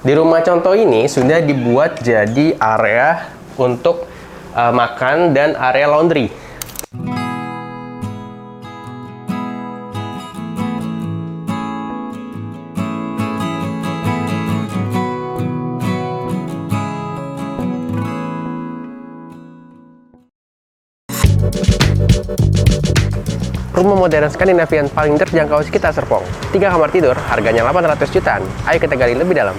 Di rumah contoh ini sudah dibuat jadi area untuk makan dan area laundry. Rumah modern Skandinavian paling terjangkau sekitar Serpong. 3 kamar tidur, harganya 800 jutaan. Ayo kita gali lebih dalam.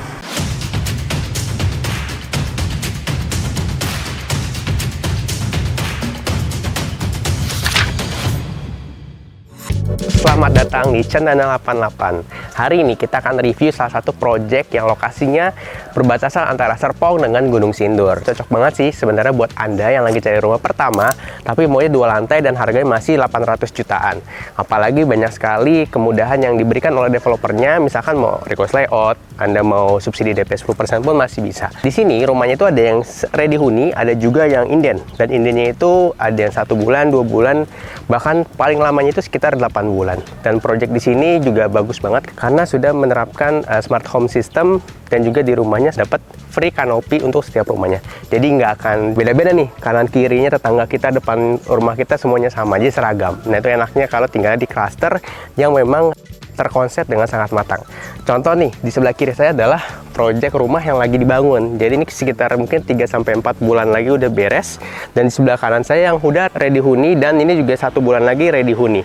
Selamat datang di Cendana 88. Hari ini kita akan review salah satu project yang lokasinya berbatasan antara Serpong dengan Gunung Sindur. Cocok banget sih sebenarnya buat Anda yang lagi cari rumah pertama, tapi maunya 2 lantai dan harganya masih 800 jutaan. Apalagi banyak sekali kemudahan yang diberikan oleh developernya, misalkan mau request layout, Anda mau subsidi DP 10% pun masih bisa. Di sini rumahnya itu ada yang ready huni, ada juga yang inden. Dan indennya itu ada yang 1 bulan, 2 bulan, bahkan paling lamanya itu sekitar 8 bulan. Dan project di sini juga bagus banget karena sudah menerapkan smart home system dan juga di rumahnya dapat free kanopi untuk setiap rumahnya. Jadi nggak akan beda-beda nih, kanan kirinya tetangga kita, depan rumah kita semuanya sama, jadi seragam. Nah itu enaknya kalau tinggal di klaster yang memang terkonsep dengan sangat matang. Contoh nih, di sebelah kiri saya adalah proyek rumah yang lagi dibangun. Jadi ini sekitar mungkin 3-4 bulan lagi udah beres. Dan di sebelah kanan saya yang udah ready huni, dan ini juga 1 bulan lagi ready huni.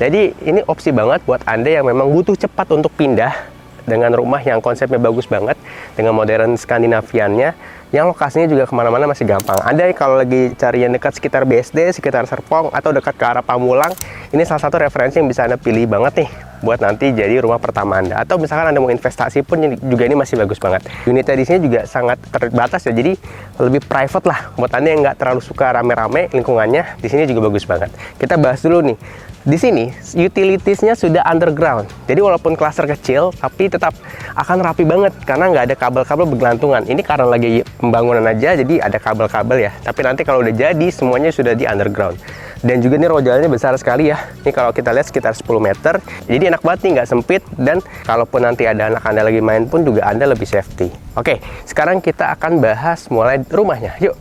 Jadi ini opsi banget buat Anda yang memang butuh cepat untuk pindah dengan rumah yang konsepnya bagus banget, dengan modern Skandinaviannya, yang lokasinya juga kemana-mana masih gampang. Anda kalau lagi cari yang dekat sekitar BSD, sekitar Serpong, atau dekat ke arah Pamulang, ini salah satu referensi yang bisa Anda pilih banget nih buat nanti jadi rumah pertama Anda. Atau misalkan Anda mau investasi pun juga ini masih bagus banget. Unitnya di sini juga sangat terbatas ya, jadi lebih private lah buat Anda yang nggak terlalu suka rame-rame lingkungannya. Di sini juga bagus banget. Kita bahas dulu nih. Di sini utilitiesnya sudah underground, jadi walaupun klaster kecil tapi tetap akan rapi banget karena nggak ada kabel-kabel bergelantungan. Ini karena lagi pembangunan aja, jadi ada kabel-kabel ya. Tapi nanti kalau udah jadi semuanya sudah di underground. Dan juga ini rojalnya besar sekali ya. Ini kalau kita lihat sekitar 10 meter. Jadi enak banget nih, nggak sempit. Dan kalaupun nanti ada anak Anda lagi main pun juga Anda lebih safety. Oke, sekarang kita akan bahas mulai rumahnya. Yuk.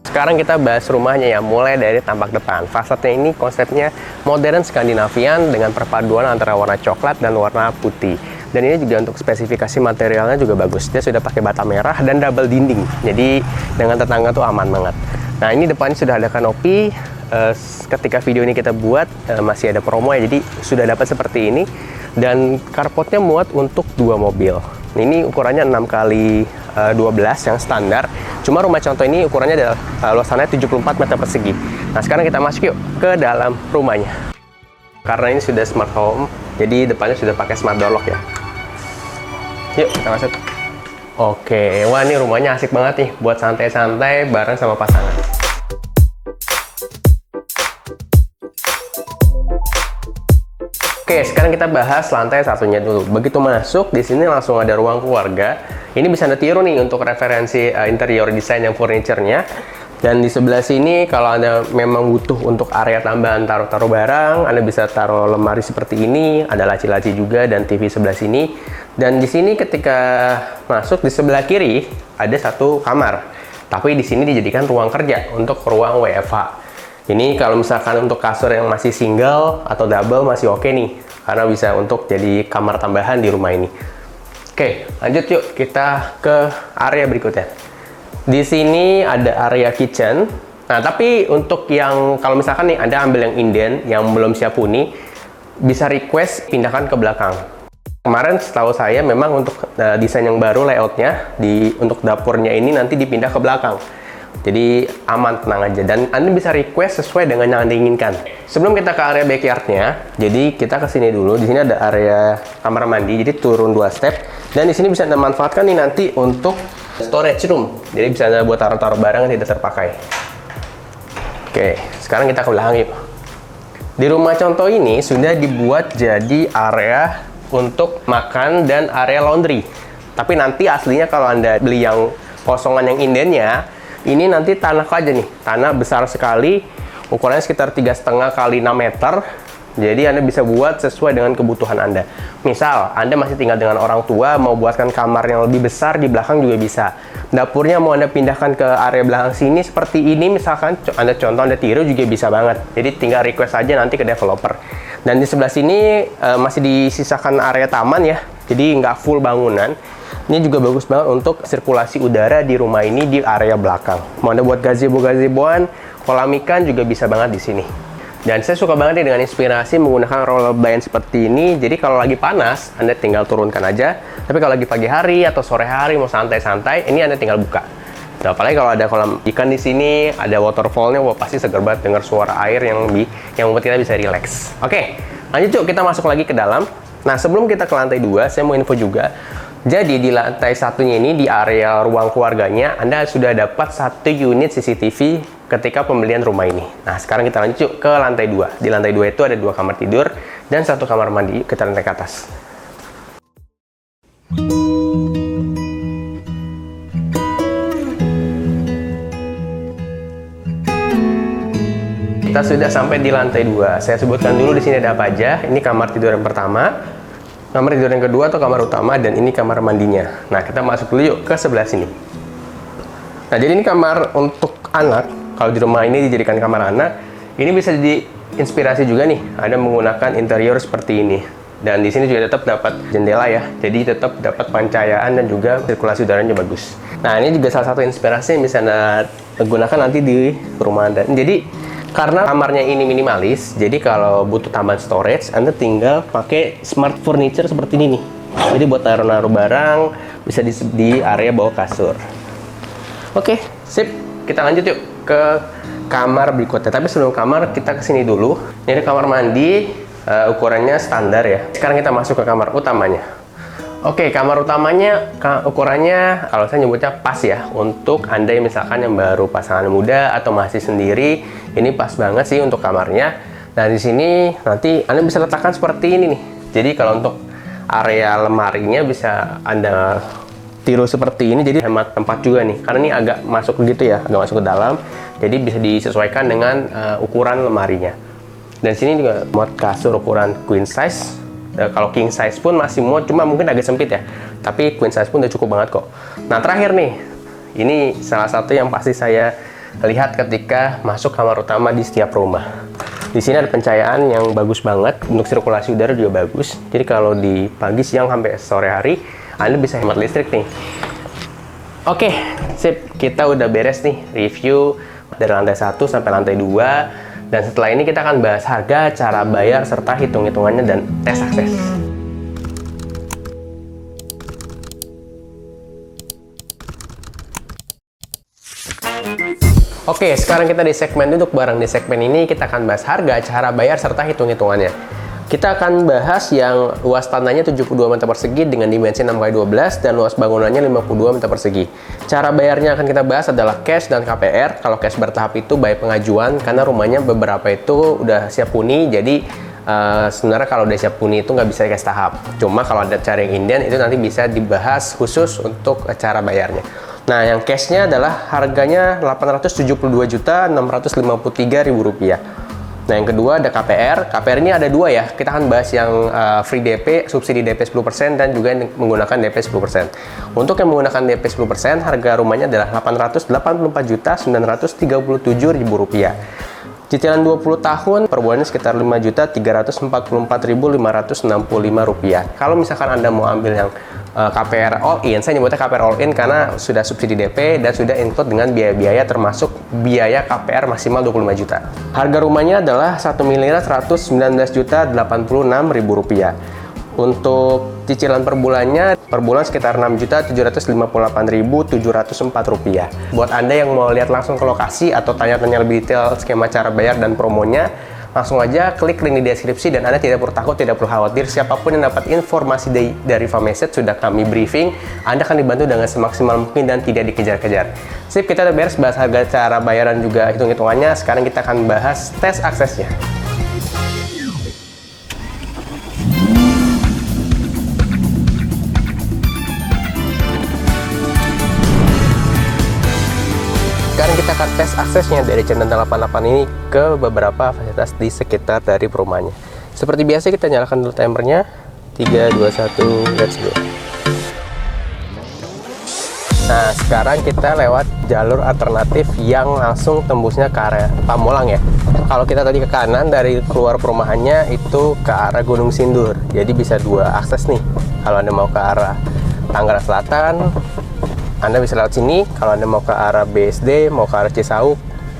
Sekarang kita bahas rumahnya ya, mulai dari tampak depan. Fasadnya ini konsepnya modern Skandinavian dengan perpaduan antara warna coklat dan warna putih. Dan ini juga untuk spesifikasi materialnya juga bagus. Dia sudah pakai bata merah dan double dinding. Jadi dengan tetangga tuh aman banget. Nah ini depannya sudah ada kanopi. Ketika video ini kita buat masih ada promo ya, jadi sudah dapat seperti ini. Dan carportnya muat untuk 2 mobil. Ini ukurannya 6x12 yang standar. Cuma rumah contoh ini ukurannya adalah luasannya 74 meter persegi. Nah sekarang kita masuk yuk ke dalam rumahnya. Karena ini sudah smart home, jadi depannya sudah pakai smart door lock ya. Yuk kita masuk. Oke, wah ini rumahnya asik banget nih buat santai-santai bareng sama pasangan. Oke, sekarang kita bahas lantai satunya dulu. Begitu masuk, di sini langsung ada ruang keluarga. Ini bisa Anda tiru nih untuk referensi interior desain yang furniture-nya. Dan di sebelah sini, kalau Anda memang butuh untuk area tambahan taruh-taruh barang, Anda bisa taruh lemari seperti ini, ada laci-laci juga, dan TV sebelah sini. Dan di sini ketika masuk, di sebelah kiri, ada 1 kamar. Tapi di sini dijadikan ruang kerja untuk ruang WFH. Ini kalau misalkan untuk kasur yang masih single atau double masih oke nih, karena bisa untuk jadi kamar tambahan di rumah ini. Oke, lanjut yuk kita ke area berikutnya. Di sini ada area kitchen. Nah, tapi untuk yang kalau misalkan nih Anda ambil yang inden yang belum siap huni, bisa request pindahkan ke belakang. Kemarin setahu saya memang untuk desain yang baru layoutnya untuk dapurnya ini nanti dipindah ke belakang. Jadi aman, tenang aja, dan Anda bisa request sesuai dengan yang Anda inginkan. Sebelum kita ke area backyardnya, jadi kita ke sini dulu. Di sini ada area kamar mandi, jadi turun 2 step. Dan di sini bisa Anda manfaatkan nih nanti untuk storage room. Jadi bisa Anda buat taruh-taruh barang yang tidak terpakai. Oke, sekarang kita ke belakang yuk. Di rumah contoh ini sudah dibuat jadi area untuk makan dan area laundry. Tapi nanti aslinya kalau Anda beli yang kosongan yang indennya, ini nanti tanah aja nih, tanah besar sekali, ukurannya sekitar 3,5 kali 6 meter, Jadi Anda bisa buat sesuai dengan kebutuhan Anda. Misal, Anda masih tinggal dengan orang tua, mau buatkan kamar yang lebih besar di belakang juga bisa. Dapurnya mau Anda pindahkan ke area belakang sini seperti ini, misalkan Anda tiru juga bisa banget. Jadi tinggal request aja nanti ke developer. Dan di sebelah sini masih disisakan area taman ya, jadi nggak full bangunan. Ini juga bagus banget untuk sirkulasi udara di rumah ini di area belakang. Mau Anda buat gazebo-gazeboan, kolam ikan juga bisa banget di sini. Dan saya suka banget nih dengan inspirasi menggunakan roller blind seperti ini. Jadi kalau lagi panas, Anda tinggal turunkan aja. Tapi kalau lagi pagi hari atau sore hari mau santai-santai, ini Anda tinggal buka. Nah, apalagi kalau ada kolam ikan di sini, ada waterfallnya, wah pasti seger banget dengar suara air yang membuat kita bisa relax. Oke, lanjut yuk kita masuk lagi ke dalam. Nah, sebelum kita ke lantai 2, saya mau info juga. Jadi di lantai satunya ini, di area ruang keluarganya, Anda sudah dapat 1 unit CCTV ketika pembelian rumah ini. Nah, sekarang kita lanjut yuk ke lantai 2. Di lantai 2 itu ada 2 kamar tidur dan 1 kamar mandi. Kita lantai ke atas. Kita sudah sampai di lantai 2. Saya sebutkan dulu di sini ada apa aja. Ini kamar tidur yang pertama, kamar tidur yang kedua atau kamar utama, dan ini kamar mandinya. Nah, kita masuk dulu yuk ke sebelah sini. Nah, jadi ini kamar untuk anak. Kalau di rumah ini dijadikan kamar anak, ini bisa jadi inspirasi juga nih. Ada menggunakan interior seperti ini. Dan di sini juga tetap dapat jendela ya. Jadi tetap dapat pencahayaan dan juga sirkulasi udaranya bagus. Nah, ini juga salah satu inspirasi yang bisa Anda gunakan nanti di rumah Anda. Jadi karena kamarnya ini minimalis, jadi kalau butuh tambahan storage, Anda tinggal pakai smart furniture seperti ini nih. Jadi buat naruh-naruh barang, bisa di area bawah kasur. Oke, sip. Kita lanjut yuk ke kamar berikutnya. Tapi sebelum kamar, kita kesini dulu. Ini ada kamar mandi, ukurannya standar ya. Sekarang kita masuk ke kamar utamanya. Oke, kamar utamanya ukurannya kalau saya nyebutnya pas ya. Untuk Anda yang misalkan yang baru pasangan muda atau masih sendiri, ini pas banget sih untuk kamarnya. Nah, di sini nanti Anda bisa letakkan seperti ini nih. Jadi kalau untuk area lemarinya bisa Anda tiru seperti ini, jadi hemat tempat juga nih. Karena ini agak masuk gitu ya, agak masuk ke dalam. Jadi bisa disesuaikan dengan ukuran lemarinya. Dan sini juga muat kasur ukuran queen size. Kalau king size pun masih muat, cuma mungkin agak sempit ya. Tapi queen size pun udah cukup banget kok. Nah, terakhir nih, ini salah satu yang pasti saya lihat ketika masuk kamar utama di setiap rumah. Di sini ada pencahayaan yang bagus banget, untuk sirkulasi udara juga bagus. Jadi kalau di pagi, siang, sampai sore hari, Anda bisa hemat listrik nih. Oke, sip. Kita udah beres nih review dari lantai 1 sampai lantai 2. Dan setelah ini kita akan bahas harga, cara bayar, serta hitung-hitungannya dan tes akses. Oke, sekarang kita di segmen duduk bareng. Di segmen ini kita akan bahas harga, cara bayar, serta hitung-hitungannya. Kita akan bahas yang luas tanahnya 72 meter persegi dengan dimensi 6x12 dan luas bangunannya 52 meter persegi. Cara bayarnya akan kita bahas adalah cash dan KPR. Kalau cash bertahap itu by pengajuan, karena rumahnya beberapa itu udah siap huni, jadi sebenarnya kalau udah siap huni itu nggak bisa cash tahap. Cuma kalau ada cara yang inden itu nanti bisa dibahas khusus untuk cara bayarnya. Nah, yang cashnya adalah harganya Rp872.653.000. Nah, yang kedua ada KPR. KPR ini ada 2 ya. Kita akan bahas yang free DP, subsidi DP 10%, dan juga yang menggunakan DP 10%. Untuk yang menggunakan DP 10%, harga rumahnya adalah Rp884.937.000. Cicilan 20 tahun, per bulannya sekitar Rp5.344.565. Kalau misalkan Anda mau ambil yang KPR all-in, saya nyebutnya KPR all-in karena sudah subsidi DP dan sudah include dengan biaya-biaya termasuk biaya KPR maksimal 25 juta. Harga rumahnya adalah Rp1.119.086.000. Untuk cicilan per bulannya, per bulan sekitar Rp6.758.704. Buat Anda yang mau lihat langsung ke lokasi atau tanya-tanya lebih detail skema cara bayar dan promonya, langsung aja klik link di deskripsi dan Anda tidak perlu takut, tidak perlu khawatir. Siapapun yang dapat informasi dari Famesset sudah kami briefing, Anda akan dibantu dengan semaksimal mungkin dan tidak dikejar-kejar. Sip, kita udah beres bahas harga, cara bayaran, juga hitung-hitungannya. Sekarang kita akan bahas tes aksesnya. Sekarang kita akan tes aksesnya dari channel 88 ini ke beberapa fasilitas di sekitar dari rumahnya. Seperti biasa kita nyalakan dulu timernya. 3, 2, 1, let's go. Nah, sekarang kita lewat jalur alternatif yang langsung tembusnya ke arah Pamulang ya. Kalau kita tadi ke kanan dari keluar perumahannya itu ke arah Gunung Sindur. Jadi bisa dua akses nih. Kalau Anda mau ke arah Tangerang Selatan, Anda bisa lewat sini. Kalau Anda mau ke arah BSD, mau ke arah Cisauk,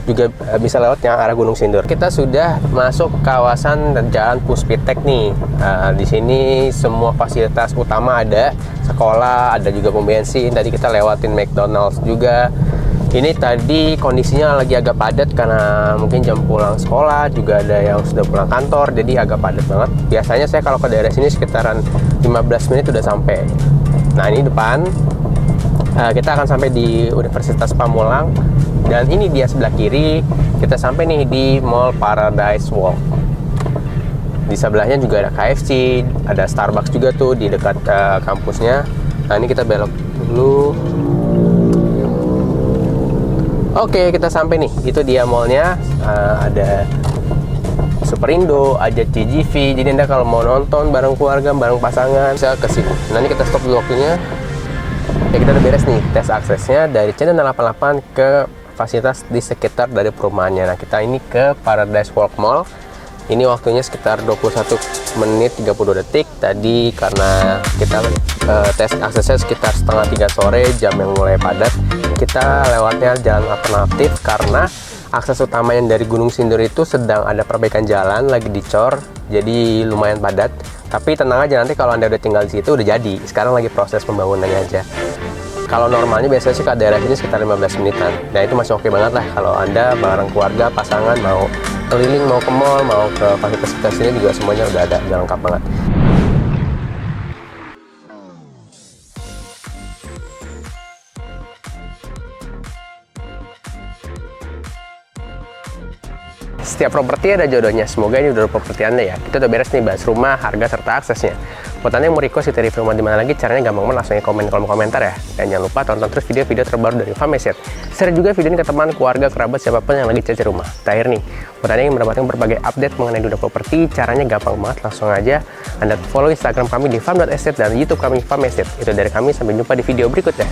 juga bisa lewat yang arah Gunung Sindur. Kita sudah masuk kawasan Jalan Puspitek nih. Di sini semua fasilitas utama ada, sekolah, ada juga pom bensin. Tadi kita lewatin McDonald's juga. Ini tadi kondisinya lagi agak padat karena mungkin jam pulang sekolah, juga ada yang sudah pulang kantor, jadi agak padat banget. Biasanya saya kalau ke daerah sini sekitaran 15 menit udah sampai. Nah, ini depan. Kita akan sampai di Universitas Pamulang. Dan ini dia sebelah kiri, kita sampai nih di Mall Paradise Walk. Di sebelahnya juga ada KFC, ada Starbucks juga tuh di dekat kampusnya. Nah, ini kita belok dulu. Oke, kita sampai nih. Itu dia mallnya. Ada Superindo, ada CGV. Jadi Anda kalau mau nonton bareng keluarga, bareng pasangan, bisa ke sini. Nah, ini kita stop dulu waktunya. Ya, kita udah beres nih tes aksesnya dari Channel 88 ke fasilitas di sekitar dari perumahannya. Nah, kita ini ke Paradise Walk Mall. Ini waktunya sekitar 21 menit 30 detik. Tadi karena kita tes aksesnya sekitar setengah 3 sore, jam yang mulai padat, kita lewatnya jalan alternatif karena akses utama yang dari Gunung Sindur itu sedang ada perbaikan jalan, lagi dicor, jadi lumayan padat. Tapi tenang aja, nanti kalau Anda udah tinggal di situ udah jadi. Sekarang lagi proses pembangunannya aja. Kalau normalnya biasanya sih ke daerah ini sekitar 15 menitan. Nah, itu masih oke banget lah kalau Anda bareng keluarga, pasangan, mau keliling, mau ke mall, mau ke fasilitas ini juga semuanya udah ada, udah lengkap banget. Setiap properti ada jodohnya. Semoga ini udah properti Anda ya. Kita udah beres nih bahas rumah, harga, serta aksesnya. Buat Anda yang mau request kita review rumah di mana lagi, caranya gampang banget, langsung komen di kolom komentar ya. Dan jangan lupa tonton terus video-video terbaru dari Fameset. Share juga video ini ke teman, keluarga, kerabat, siapapun yang lagi cari rumah. Terakhir nih, buat Anda yang mendapatkan berbagai update mengenai dunia properti, caranya gampang banget, langsung aja Anda follow Instagram kami di fam.estate dan YouTube kami Fameset. Itu dari kami, sampai jumpa di video berikutnya.